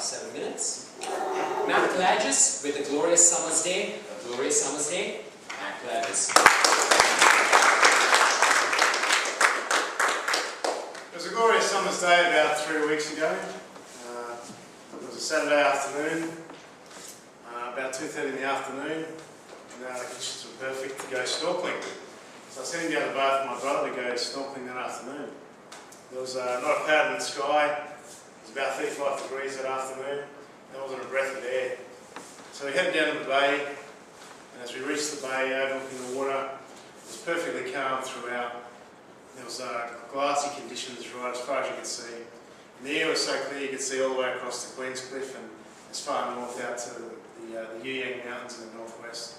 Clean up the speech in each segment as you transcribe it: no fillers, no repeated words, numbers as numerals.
7 minutes. MattK with a glorious summer's day. A glorious summer's day. MattK. It was a glorious summer's day about 3 weeks ago. It was a Saturday afternoon, about 2:30 in the afternoon, and the conditions were perfect to go snorkeling. So I was heading down the boat with my brother to go snorkeling that afternoon. There was not a cloud in the sky. It was about 35 degrees that afternoon. There wasn't a breath of air. So we headed down to the bay, and as we reached the bay, overlooking the water, it was perfectly calm throughout. There was glassy conditions right as far as you could see. And the air was so clear you could see all the way across the Queen's Cliff and as far north out to the Yang Mountains in the northwest.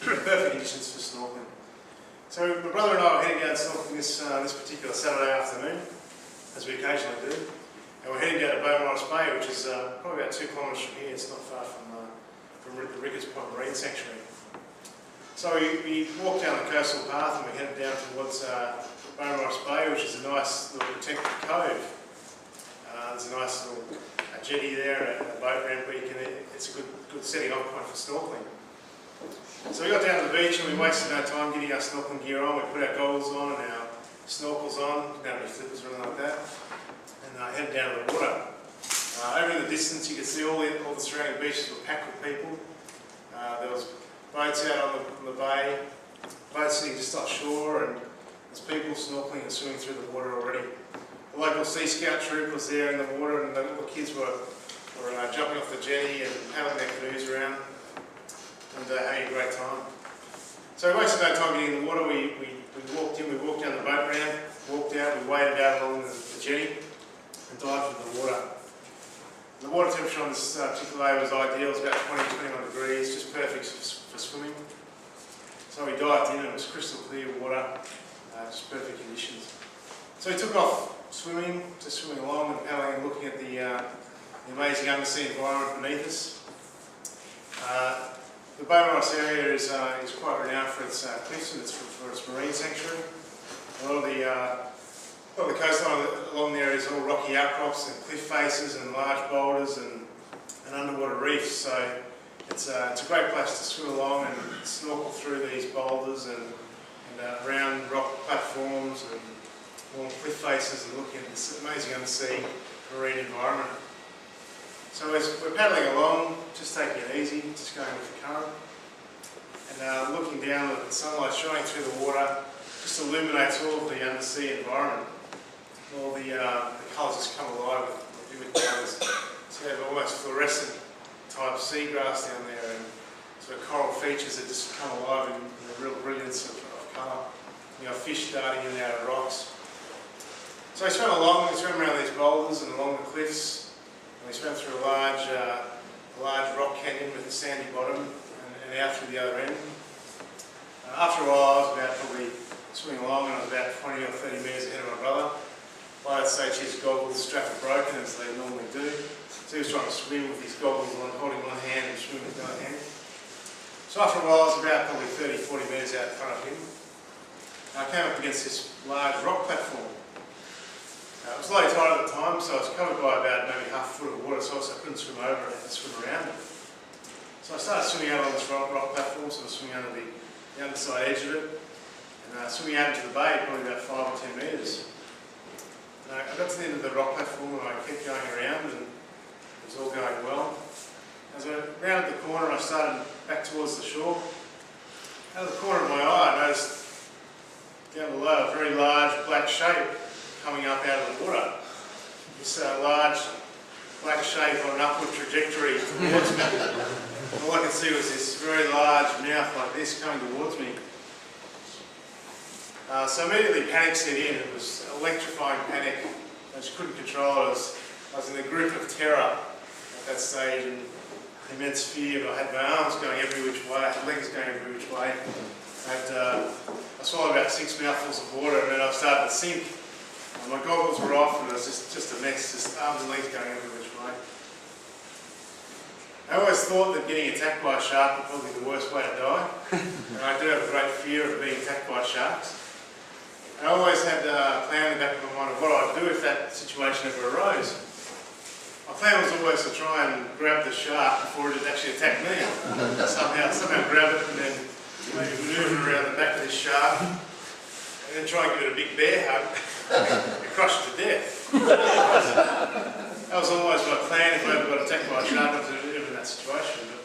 Perfect conditions for snorkeling. So my brother and I were heading down snorkeling this particular Saturday afternoon, as we occasionally do. And we're heading down to Beaumaris Bay, which is probably about 2 kilometres from here. It's not far from the Rickers Point Marine Sanctuary. So we walked down the coastal path and we headed down towards Beaumaris Bay, which is a nice little protected cove. There's a nice little jetty there, a boat ramp where you can, it's a good setting off point for snorkeling. So we got down to the beach and we wasted no time getting our snorkeling gear on. We put our goggles on and our snorkels on, didn't have any flippers or anything like that, and headed down to the water. Over in the distance you could see all the surrounding beaches were packed with people. There was boats out on the bay, boats sitting just offshore, and there's people snorkeling and swimming through the water already. The local Sea Scout troop was there in the water, and the little kids were jumping off the jetty and paddling their canoes around and having a great time. So we wasted no time getting in the water. We walked in, we walked down the boat ramp, walked out, we waded out along the jetty and dived into the water. The water temperature on this particular day was ideal. It was about 20-21 degrees, just perfect for swimming. So we dived in and it was crystal clear water, just perfect conditions. So we took off swimming along and paddling and looking at the amazing undersea environment beneath us. The Beaumaris area is quite renowned for its cliffs and for its marine sanctuary. A lot of the coastline along there is all rocky outcrops and cliff faces and large boulders and underwater reefs. So it's a great place to swim along and snorkel through these boulders and round rock platforms and long cliff faces and looking at this amazing undersea marine environment. So as we're paddling along, just taking it easy, just going with the current, and looking down at the sunlight shining through the water, just illuminates all of the undersea environment. All the colours just come alive with vivid colours. So you have almost fluorescent type seagrass down there and sort of coral features that just come alive in a real brilliance of colour. You know, fish darting in and out of rocks. So we swam along, we swam around these boulders and along the cliffs. We swam through a large rock canyon with a sandy bottom and out through the other end. After a while I was about probably swimming along and I was about 20 or 30 metres ahead of my brother. By that stage his goggles strap were broken as they normally do. So he was trying to swim with his goggles on, holding one hand and swimming with the other hand. So after a while I was about probably 30-40 metres out in front of him. I came up against this large rock platform. It was low tide at the time, so I was covered by about maybe half a foot of water, so I couldn't swim over it, I had to swim around it. So I started swimming out on this rock platform, so I was swimming under the underside edge of it, and swimming out into the bay, probably about 5 or 10 metres. I got to the end of the rock platform and I kept going around, and it was all going well. As I rounded the corner, I started back towards the shore. Out of the corner of my eye, I noticed down below a very large black shape coming up out of the water. This large black shape on an upward trajectory towards me. All I could see was this very large mouth like this coming towards me. So immediately panic set in. It was electrifying panic. I just couldn't control it. I was in a grip of terror at that stage and immense fear. But I had my arms going every which way, I had legs going every which way. I swallowed about 6 mouthfuls of water and then I started to sink. My goggles were off and it was just a mess, just arms and legs going every which way. I always thought that getting attacked by a shark was probably the worst way to die. And I do have a great fear of being attacked by sharks. And I always had a plan in the back of my mind of what I'd do if that situation ever arose. My plan was always to try and grab the shark before it actually attacked me. Somehow grab it and then maybe manoeuvre around the back of this shark and then try and give it a big bear hug and crush it to death. That was always my plan if I ever got attacked by a shark. I was ever in that situation. But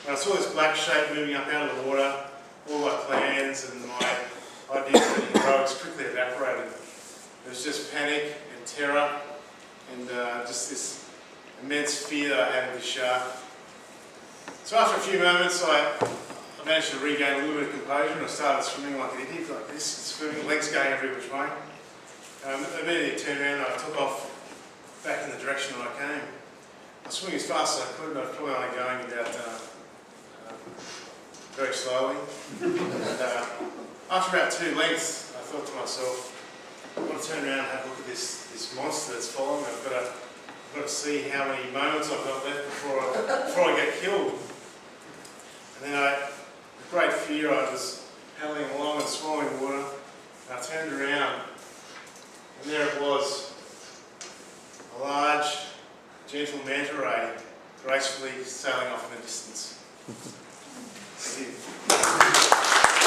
when I saw this black shape moving up out of the water, all my plans and my ideas of getting heroics quickly evaporated. There was just panic and terror and just this immense fear that I had of this shark. So after a few moments I managed to regain a little bit of composure and I started swimming like an idiot, like this, swimming, legs going every which way. Immediately turned around and I took off back in the direction that I came. I was swimming as fast as I could and I was probably only going about very slowly. And after about 2 lengths I thought to myself, I want to turn around and have a look at this monster that's following me. I've got to see how many moments I've got left before I get killed. And then with great fear, I was paddling along and swallowing water. And I turned around, and there it was, a large, gentle manta ray gracefully sailing off in the distance. Thank you.